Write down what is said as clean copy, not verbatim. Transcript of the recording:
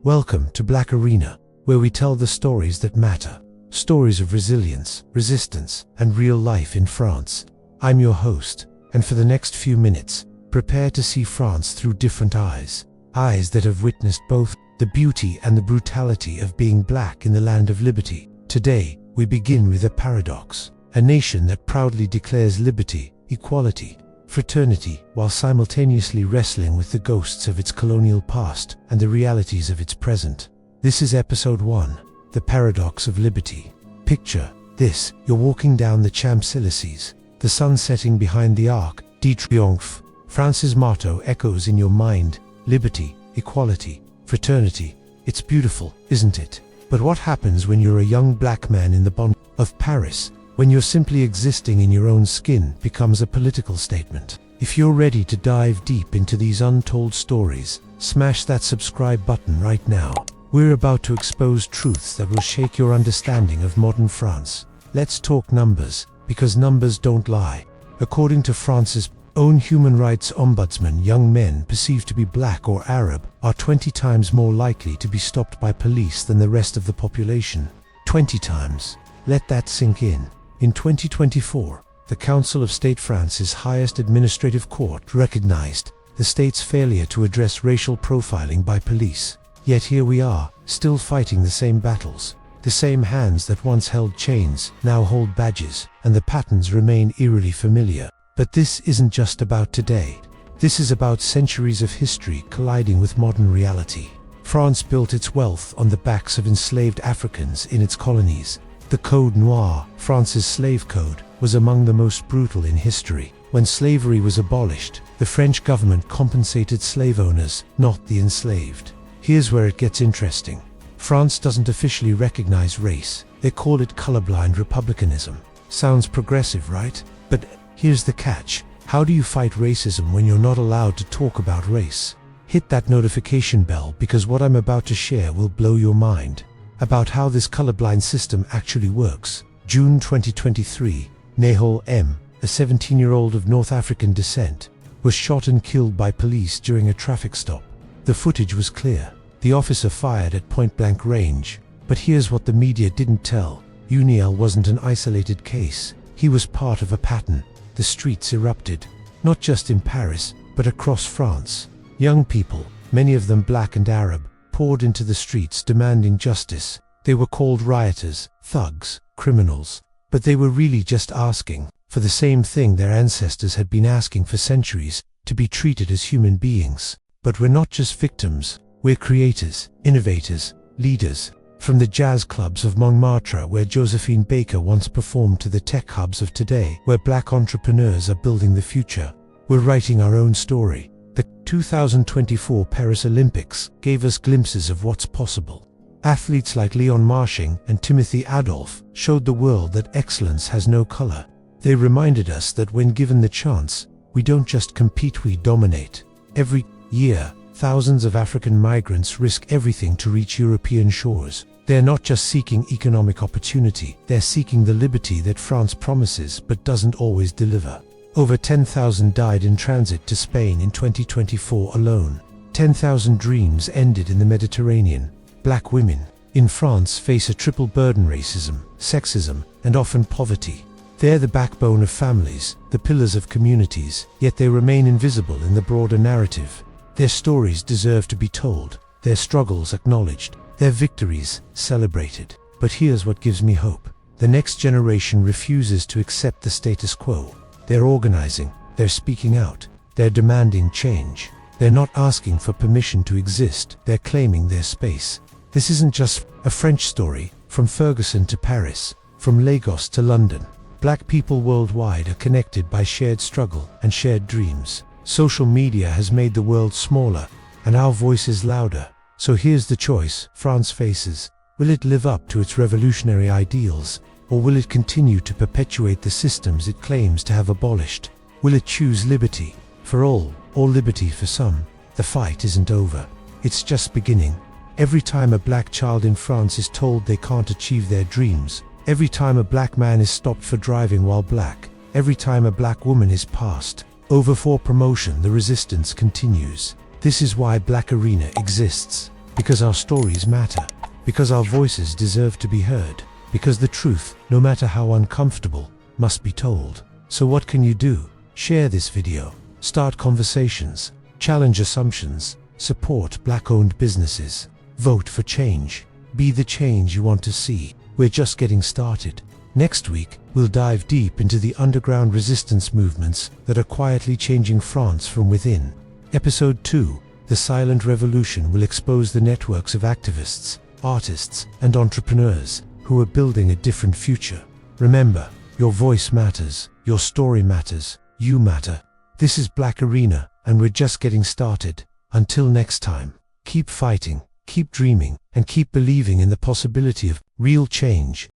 Welcome to Black Arena, where we tell the stories that matter. Stories of resilience, resistance, and real life in France. I'm your host, and for the next few minutes, prepare to see France through different eyes. Eyes that have witnessed both the beauty and the brutality of being black in the land of liberty. Today, we begin with a paradox. A nation that proudly declares liberty, equality, fraternity, while simultaneously wrestling with the ghosts of its colonial past and the realities of its present. This is episode 1, The Paradox of Liberty. Picture this: you're walking down the Champs-Élysées, the sun setting behind the Arc de Triomphe. France's motto echoes in your mind: liberty, equality, fraternity. It's beautiful, isn't it? But what happens when you're a young black man in the Bon of Paris? When you're simply existing in your own skin becomes a political statement. If you're ready to dive deep into these untold stories, smash that subscribe button right now. We're about to expose truths that will shake your understanding of modern France. Let's talk numbers, because numbers don't lie. According to France's own human rights ombudsman, young men perceived to be black or Arab are 20 times more likely to be stopped by police than the rest of the population. 20 times. Let that sink in. In 2024, the Council of State, France's highest administrative court, recognized the state's failure to address racial profiling by police. Yet here we are, still fighting the same battles. The same hands that once held chains now hold badges, and the patterns remain eerily familiar. But this isn't just about today. This is about centuries of history colliding with modern reality. France built its wealth on the backs of enslaved Africans in its colonies. The Code Noir, France's slave code, was among the most brutal in history. When slavery was abolished, the French government compensated slave owners, not the enslaved. Here's where it gets interesting. France doesn't officially recognize race. They call it colorblind republicanism. Sounds progressive, right? But here's the catch. How do you fight racism when you're not allowed to talk about race? Hit that notification bell, because what I'm about to share will blow your mind. About how this colorblind system actually works. June 2023, Nahol M., a 17-year-old of North African descent, was shot and killed by police during a traffic stop. The footage was clear. The officer fired at point-blank range. But here's what the media didn't tell. Uniel wasn't an isolated case. He was part of a pattern. The streets erupted, not just in Paris, but across France. Young people, many of them black and Arab, poured into the streets demanding justice. They were called rioters, thugs, criminals, but they were really just asking for the same thing their ancestors had been asking for centuries: to be treated as human beings. But we're not just victims, we're creators, innovators, leaders. From the jazz clubs of Montmartre, where Josephine Baker once performed, to the tech hubs of today, where black entrepreneurs are building the future, we're writing our own story. The 2024 Paris Olympics gave us glimpses of what's possible. Athletes like Leon Marching and Timothy Adolphe showed the world that excellence has no color. They reminded us that when given the chance, we don't just compete, we dominate. Every year, thousands of African migrants risk everything to reach European shores. They're not just seeking economic opportunity, they're seeking the liberty that France promises but doesn't always deliver. Over 10,000 died in transit to Spain in 2024 alone. 10,000 dreams ended in the Mediterranean. Black women in France face a triple burden: racism, sexism, and often poverty. They're the backbone of families, the pillars of communities, yet they remain invisible in the broader narrative. Their stories deserve to be told, their struggles acknowledged, their victories celebrated. But here's what gives me hope. The next generation refuses to accept the status quo. They're organizing, they're speaking out, they're demanding change. They're not asking for permission to exist, they're claiming their space. This isn't just a French story. From Ferguson to Paris, from Lagos to London, black people worldwide are connected by shared struggle and shared dreams. Social media has made the world smaller, and our voice is louder. So here's the choice France faces. Will it live up to its revolutionary ideals? Or will it continue to perpetuate the systems it claims to have abolished? Will it choose liberty for all, or liberty for some? The fight isn't over. It's just beginning. Every time a black child in France is told they can't achieve their dreams, every time a black man is stopped for driving while black, every time a black woman is passed over for promotion, the resistance continues. This is why Black Arena exists. Because our stories matter. Because our voices deserve to be heard. Because the truth, no matter how uncomfortable, must be told. So what can you do? Share this video. Start conversations. Challenge assumptions. Support Black-owned businesses. Vote for change. Be the change you want to see. We're just getting started. Next week, we'll dive deep into the underground resistance movements that are quietly changing France from within. Episode 2, The Silent Revolution, will expose the networks of activists, artists, and entrepreneurs who are building a different future. Remember, your voice matters, your story matters, you matter. This is Black Arena, and we're just getting started. Until next time, keep fighting, keep dreaming, and keep believing in the possibility of real change.